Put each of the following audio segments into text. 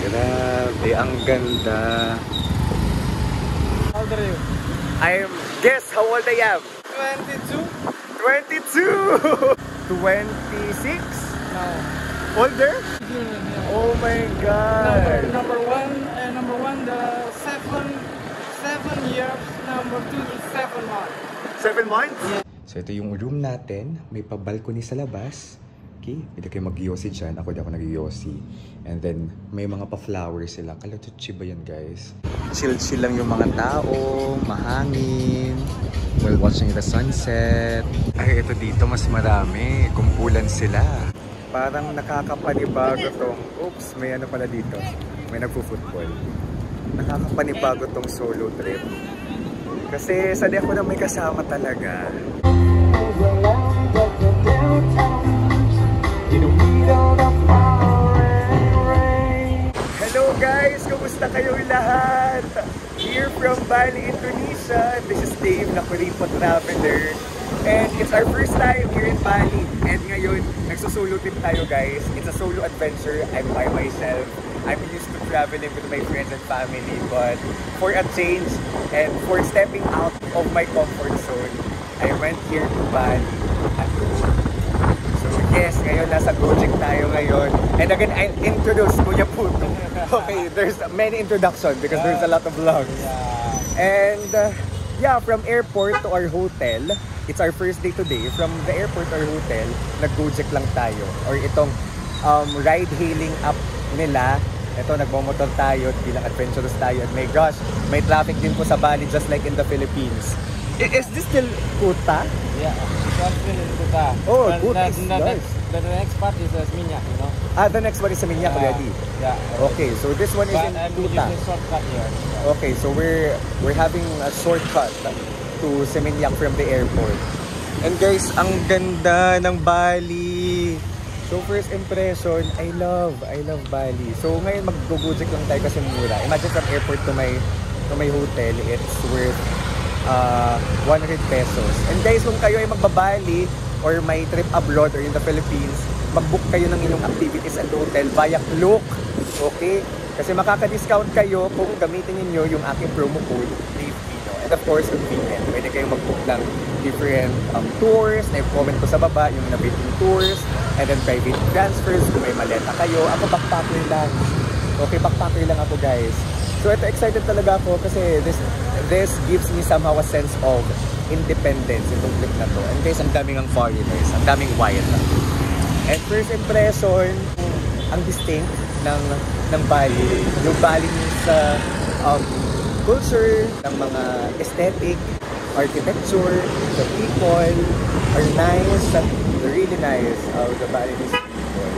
Grabe, ang ganda. How old are you? Guess how old I am? 22? 22! 26? No. Older? Oh my God! Number one, the 7 years. Number 2 is 7 months. 7 months? Yeah. So ito yung room natin. May pa-balcony sa labas. Okay, pwede kayo mag-yosi dyan. Ako di ako nag-yosi. And then, may mga pa-flowers sila. Kalatuchi ba yan, guys? Chill-chill lang yung mga tao. Mahangin. While watching the sunset. Ay, ito dito mas marami. Kumpulan sila. Parang nakakapanibago tong... Oops, may ano pala dito. May nagpo-football. Nakakapanibago tong solo trip. Kasi sali ako na may kasama talaga. Hello guys! Kumusta kayong lahat? Here from Bali, Indonesia. This is Dave, Nakuripo Traveler. And it's our first time here in Bali. And ngayon, nagsusolo trip tayo guys. It's a solo adventure. I'm by myself. I'm used to traveling with my friends and family. But for a change and for stepping out of my comfort zone, I went here to Bali at So yes, ngayon nasa Gojek tayo ngayon. And again, I'll introduce Kuya Puto. Okay, there's many introductions because there's a lot of vlogs. And yeah, from airport to our hotel, it's our first day today. From the airport to our hotel, nag-Gojek lang tayo. Or itong ride-hailing app nila. Ito, nagmomotor tayo, bilang adventurous tayo. And my gosh, may traffic din po sa Bali just like in the Philippines. Is this still Kuta? Yeah, it's all still in Kuta. Oh, Kuta is nice. The next part is Seminyak, you know? Ah, the next one is Seminyak already? Yeah. Okay, so this one is in Kuta. But I'm shortcut here. Okay, so we're having a shortcut to Seminyak from the airport. And guys, ang ganda ng Bali. So first impression, I love Bali. So ngayon mag-Gojek lang tayo kasi mura. Imagine from airport to my hotel, it's worth 100 pesos. And guys, kung kayo ay magbabali or may trip abroad or in the Philippines, mag-book kayo ng inyong activities at hotel via Klook. Okay? Kasi makaka-discount kayo kung gamitin niyo yung aking promo code DAVEPINO. And of course, convenient. Pwede kayong mag-book ng different tours. Na-comment ko sa baba yung nabiting tours. And then private transfers kung may maleta kayo. Ako backpacker lang. Okay, backpacker lang ako guys. So ito, excited talaga ako kasi this gives me somehow a sense of independence itong trip na to. And guys, ang daming ang foreigners, ang daming white. And first impression, ang distinct ng Bali. Yung Bali sa culture, ng mga aesthetic, architecture, the people are nice, they're really nice. The Balinese people.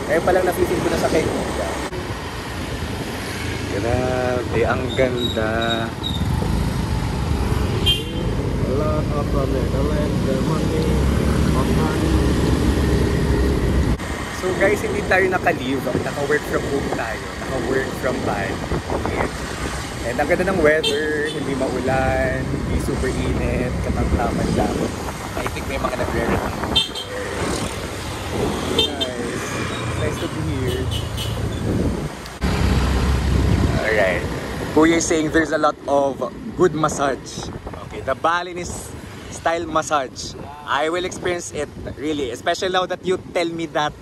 Ngayon palang napipil ko na sa kay Kuya. Grabe, ang ganda. A lot of the land, the money, So guys, hindi tayo naka-leave. Naka-work from home tayo. Naka-work from Bali. And ang ganda ng weather, hindi maulan, hindi super init, katamtaman lang. I think may mga nagre-review. Nice. Nice to be here. Alright. Kuya is saying there's a lot of good massage. Okay, the Balinese style massage. I will experience it really, especially now that you tell me that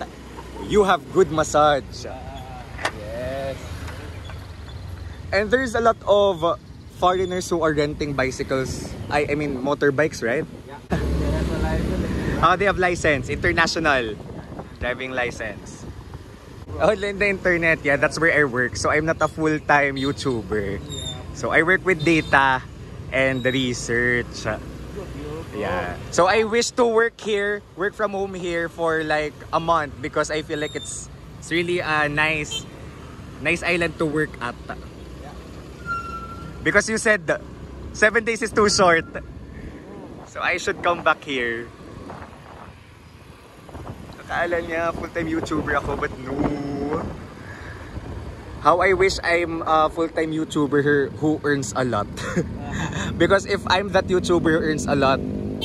you have good massage. Yes. And there's a lot of foreigners who are renting bicycles. I mean motorbikes, right? Yeah. They have a license. Oh, they have license, international driving license. Oh, in the internet, yeah, that's where I work. So I'm not a full-time YouTuber. So I work with data and research. Yeah. So I wish to work here, work from home here for like a month because I feel like it's really a nice island to work at. Because you said 7 days is too short. So I should come back here. Akala niya full-time YouTuber ako, but no. How I wish I'm a full-time YouTuber who earns a lot. Because if I'm that YouTuber who earns a lot,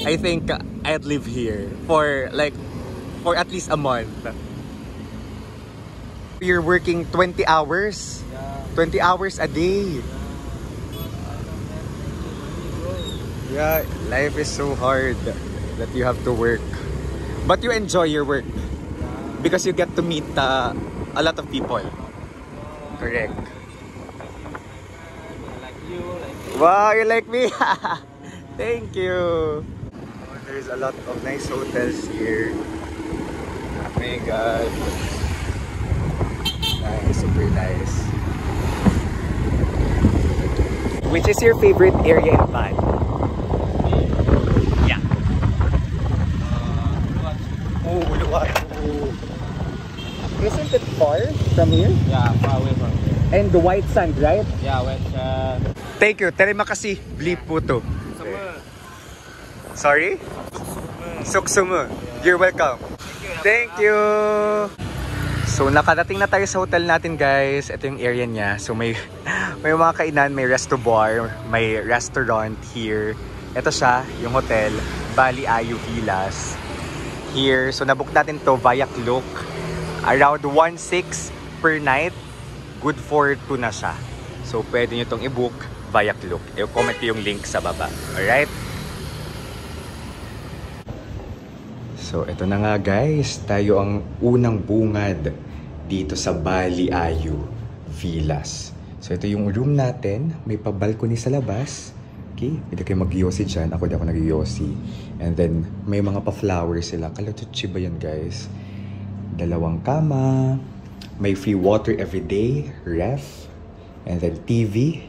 I think I'd live here for at least a month. you're working 20 hours. Yeah. 20 hours a day. Yeah, life is so hard that you have to work. But you enjoy your work because you get to meet a lot of people. Correct. Like you, like me. Wow, you like me? Thank you. Oh, there's a lot of nice hotels here. Oh my God. Nice, super nice. Which is your favorite area in Bali? Yeah. Oh, Uluwatu. Isn't it far from here? Yeah, far away from here. And the white sand, right? Yeah, which Thank you. Terima kasih. Bleep po to. summer. Sorry? Suksumu. You're welcome. Thank you. So nakarating na tayo sa hotel natin, guys. Ito yung area niya. So may mga kainan, may resto bar, may restaurant here. Ito siya, yung hotel, Bali Ayu Villas. Here, so nabook natin to via Klook. Around 1,600 per night. Good for 2 na siya. So pwede nyo itong i-book via Klook. I-comment yung link sa baba. Alright? So ito na nga, guys. Tayo ang unang bungad dito sa Bali Ayu Villas. So ito yung room natin. May pa-balcony sa labas. Okay? Pwede kayo mag-yosi dyan. Ako di ako nag-yosi. And then may mga pa-flowers sila. Kalatuchi ba yan, guys? 2 kama. May free water everyday. Ref. And then TV.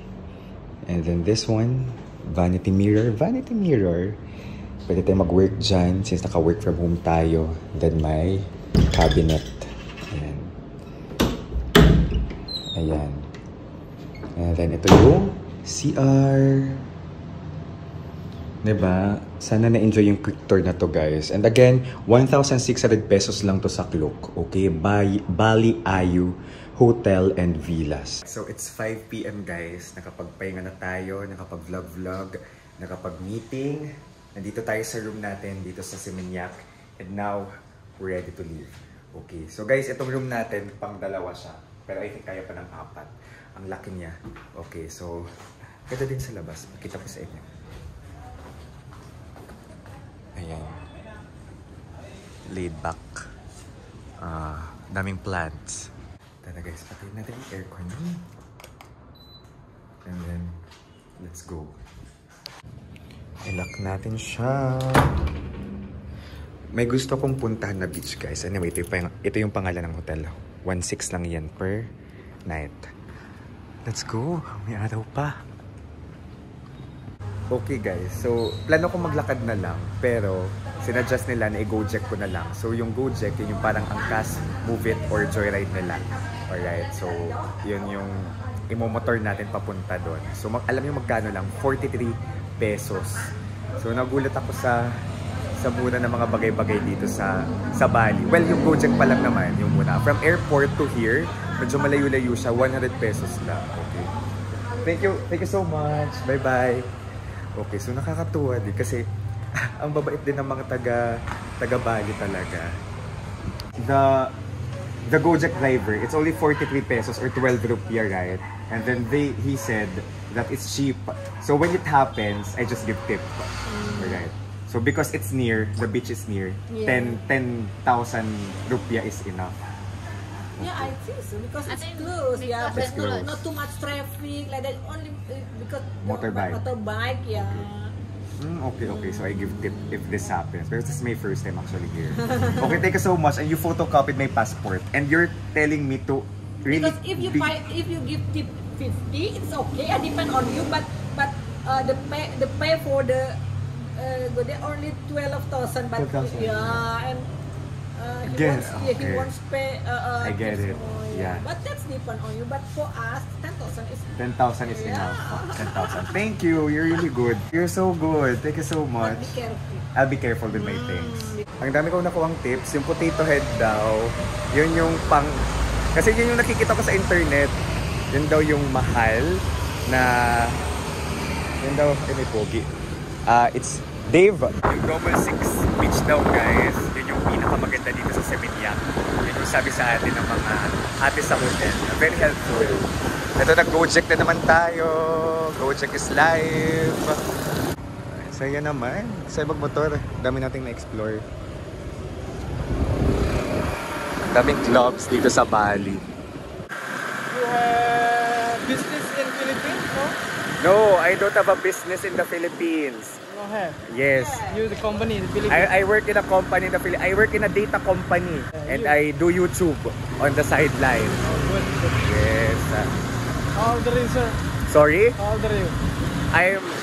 And then this one, vanity mirror. Vanity mirror. Pwede tayo mag-work dyan since naka-work from home tayo. Then may cabinet. Ayan. Ayan. And then ito yung CR. Diba? Sana na-enjoy yung quick tour na to, guys. And again, 1,600 pesos lang to sa Klook. Okay? Bali Ayu Hotel and Villas. So it's 5 PM, guys. Nakapagpahinga na tayo, nakapag-vlog-vlog, nakapag-meeting. Nandito tayo sa room natin, dito sa Seminyak. And now, we're ready to leave. Okay. So guys, itong room natin, pang 2 siya. Pero I think kaya pa ng 4. Ang laki niya. Okay, so, ganda din sa labas. Makita ko sa inyo. Ayan. Laid back. Daming plants. Tara guys, patayin natin yung aircon. And then, let's go. I-lock natin siya. May gusto kong puntahan na beach, guys. Anyway, ito yung pangalan ng hotel. 1,600 lang yan per night. Let's go. May araw pa. Okay guys, so plano ko maglakad na lang, pero sinadjust nila na i-Gojek ko na lang. So yung Gojek, yun yung parang angkas, move it, or joyride nila. Alright, so yun yung imomotor natin papunta doon. So alam niyo magkano lang? 43 pesos. So nagulat ako sa muna ng mga bagay-bagay dito sa Bali. Well, yung Gojek pa lang naman, yung muna. From airport to here, medyo malayo-layo siya, 100 pesos lang. Okay. Thank you so much. Bye-bye. Okay, so nakakatuwa din kasi ang babait din ng mga taga Bali talaga. The Gojek driver, it's only 43 pesos or 12 rupiah, right? And then he said that it's cheap. So when it happens, I just give tip. Right? So because it's near, the beach is near, Yeah. 10,000 rupiah is enough. Yeah, I think so because it's close. Yeah, It's but close. not too much traffic like that. Only because Motorbike. Motorbike, yeah. Okay. So I give tip if this happens. Because this is my first time actually here. Okay, thank you so much. And you photocopied my passport. And you're telling me to really... Because if you give tip 50, it's okay. It depends on you. But the pay for the they only 12,000. But 12,000. yeah, and Again, he okay. wants pay. I get tips it. more, Yeah. But that's depend on you. But for us, 10,000 is 10,000 is Yeah. enough. 10,000. Thank you. You're really good. You're so good. Thank you so But much. be careful. I'll be careful with my things. Ang dami kong nakuhang tips. Yung potato head daw, yun yung pang... Kasi yun yung nakikita ko sa internet. Yun daw yung mahal na... Yun daw, may pogi. It's Dave, yung Double 6 Beach daw guys, yun yung pinakamaganda dito sa Seminyak. Yun yung sabi sa atin ng mga ate sa hotel. Very helpful. Ito, nag-Gojek na naman tayo. Gojek is live. Saya naman. Saya magmotor. Dami nating na-explore. Daming clubs dito sa Bali. You have business in Philippines, no? No, I don't have a business in the Philippines. You don't have. Yes. You the company in the Philippines. I work in a company in the Philippines. I work in a data company. And I do YouTube on the sideline. Oh, good. Yes. How old are you, sir? Sorry? How old are you?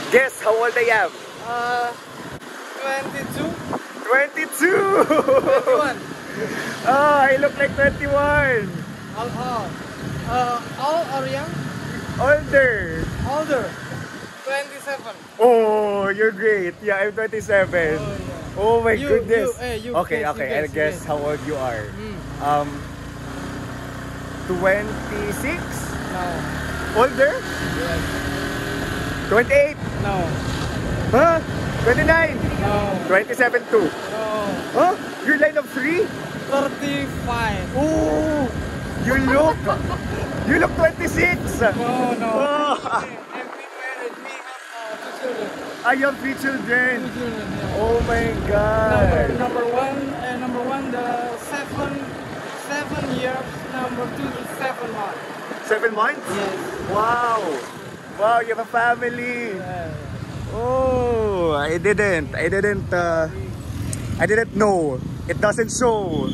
Guess how old I am? 22. 22! 21. Oh, I look like 21. Old or young? Older. Older. 27. Oh, you're great. Yeah, I'm 27. Oh, yeah. Oh my goodness. You Okay, guess, okay. you I'll guess guess. how old you are. 26? No. Older? Yes. 28? No. Huh? 29? No. 27 too. No. Huh? Your line of 3? 35. Oh, you look 26. No, no. Oh. And we married. We have 2 children. I have 3 children. 2 children, yeah. Oh my God. Number one, the 7 years. Number 2 is 7 months. 7 months? Yes. Wow. Wow, you have a family. Yeah. Oh, I didn't know. It doesn't show.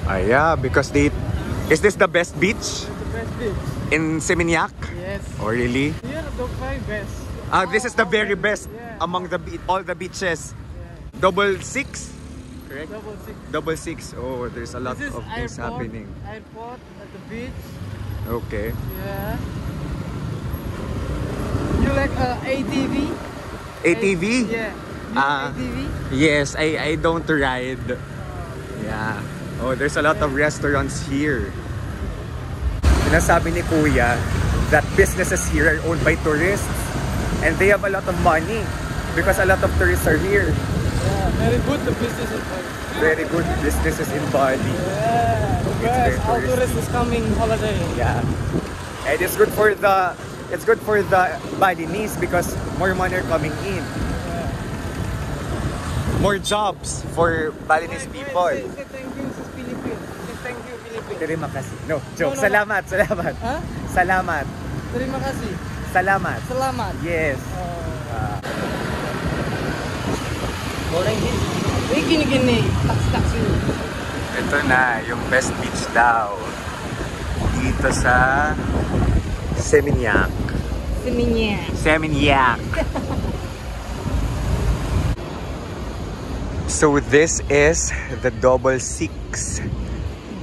Yeah, because is this the best beach The best beach. in Seminyak? Yes. Oh, really? Here, the very best. This is the very best Yeah. among all the beaches. Yeah. Double 6? Correct? Double 6. Double 6. Oh, there's a lot This is of things happening. Airport at the beach. Okay. Yeah. You like ATV? ATV? Yeah. ATV? Yes, I don't ride. Yeah. Oh, there's a lot of restaurants here. Sinasabi ni Kuya that businesses here are owned by tourists and they have a lot of money because a lot of tourists are here. Yeah, very good the business is Very good businesses in Bali. Yeah, the very best. All touristy. tourists is coming holiday. Yeah. And it's good for the Balinese because more money are coming in. Yeah. More jobs for Balinese people. Say thank you sa Philippines. Say thank you Philippines. Terima kasih. No, joke. No. Salamat. Ha? Salamat. Terima kasih. Salamat. Selamat. Yes. Gini. Taksi. Ito na, yung best beach daw. Dito sa Seminyak. Seminyak. So this is the Double 6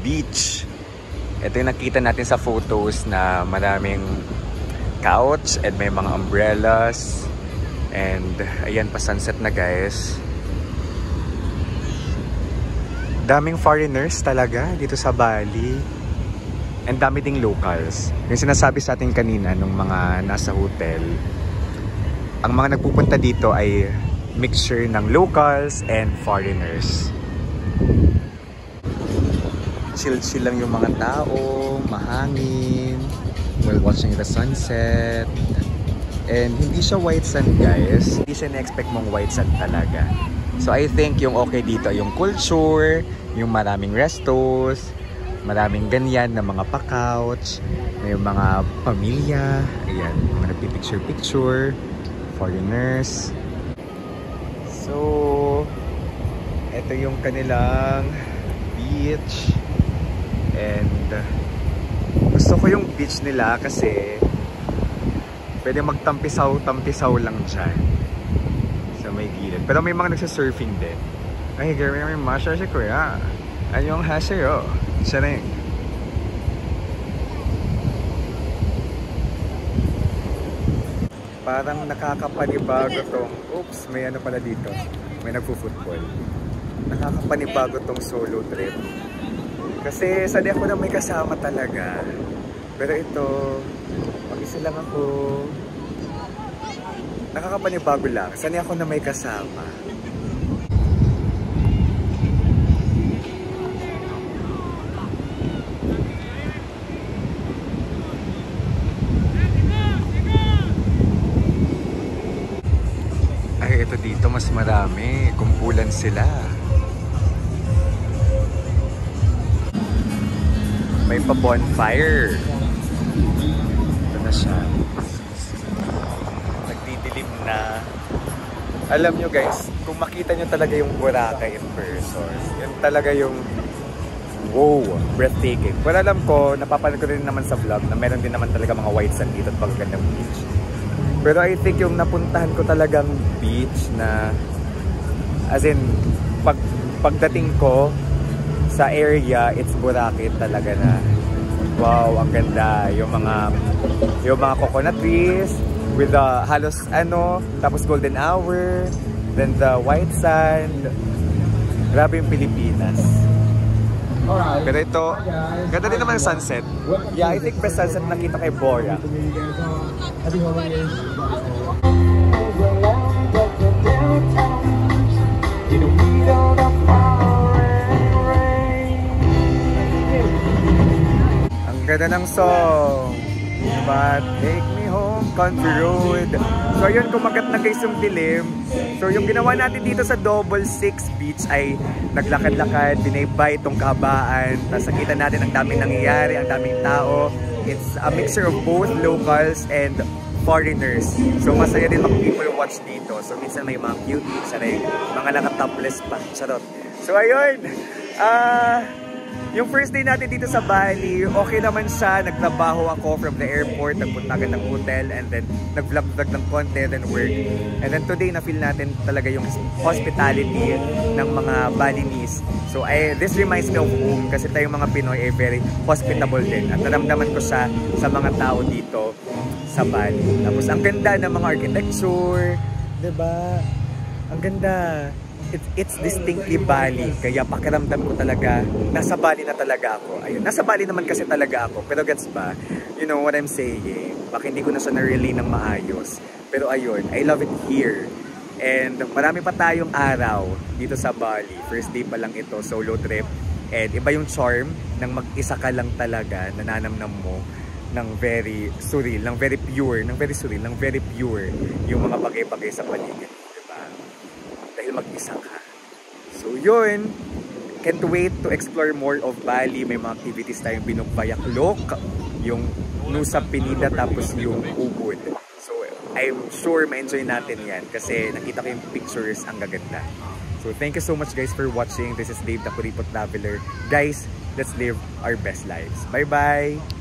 beach. Ito yung nakita natin sa photos na maraming couch and may mga umbrellas. And ayan pa sunset na guys. Daming foreigners talaga dito sa Bali. And dami ding locals. Yung sinasabi sa atin kanina nung mga nasa hotel, ang mga nagpupunta dito ay mixture ng locals and foreigners. Chill-chill lang yung mga tao, mahangin, while watching the sunset. And hindi siya white sand guys. Hindi siya na-expect mong white sand talaga. So I think yung okay dito ay yung culture, yung maraming restos, maraming ganyan na mga pa-couch, may mga pamilya, ayan, mga nagpipicture-picture, foreigners. So, ito yung kanilang beach. And gusto ko yung beach nila kasi pwede magtampisaw lang dyan sa may gilid. Pero may mga nagsasurfing din. Ay, girl, may masya si Kuya. Anyong hasayo. Siya rin. Parang nakakapanibago tong... Oops, may ano pala dito. May nagpo-football. Nakakapanibago tong solo trip. Kasi sanay ako na may kasama talaga. Pero ito, mag-isa lang ako. nakakapanibago lang. Sanay ako na may kasama. Ay, ito dito mas marami. Kumpulan sila. May pa bonfire. Ito na siya. Nagdidilim na. Alam nyo guys, kung makita nyo talaga yung Boracay in person, yun talaga yung wow, breathtaking. Pero alam ko, napapanood ko rin naman sa vlog na meron din naman talaga mga white sand dito at pagagandang beach. Pero I think yung napuntahan ko talagang beach na, as in, pagdating ko sa area, it's Boracay talaga na. Wow, ang ganda. Yung mga coconut trees with the halos tapos golden hour, then the white sand. Grabe yung Pilipinas. Pero ito, ganda din naman yung sunset. Yeah, I think best sunset nakita kay Bora. Ang ganda ng song. But take me home, country road. So yun, kumagat na guys yung dilim. So yung ginawa natin dito sa Double 6 Beach ay naglakad-lakad, binaybay itong kahabaan. Tapos nakita natin ang daming nangyayari, ang daming tao. It's a mixture of both locals and foreigners. So masaya din mag-people watch dito. So minsan may mga cuties, mga naka-topless pa. Charot. So ayun, yung first day natin dito sa Bali, okay naman siya. Nagtrabaho ako from the airport, nagpunta agad ng hotel, and then nag-vlog ng content and work. And then today, na-feel natin talaga yung hospitality ng mga Balinese. So this reminds me of home kasi tayong mga Pinoy ay very hospitable din. At naramdaman ko siya sa mga tao dito sa Bali. Tapos ang ganda ng mga architecture, diba? Ang ganda. It's distinctly Bali, kaya pakiramdam ko talaga, nasa Bali na talaga ako. Ayun, nasa Bali naman kasi talaga ako, pero gets ba? You know what I'm saying? Baka hindi ko na siya na-relay ng maayos. Pero ayun, I love it here. And marami pa tayong araw dito sa Bali. First day pa lang ito, solo trip. And iba yung charm ng mag-isa ka lang talaga, nananamnam mo ng very surreal, ng very pure, ng very surreal, ng very pure yung mga bagay-bagay sa paligid. Mag-isa ka. So yun, can't wait to explore more of Bali. May mga activities tayong Binugbayaklok, yung Nusa Penida, tapos yung Ubud. So I'm sure ma-enjoy natin yan kasi nakita ko yung pictures, ang gaganda. So thank you so much guys for watching. This is Dave, the Kuripot Traveler. Guys, let's live our best lives. Bye bye!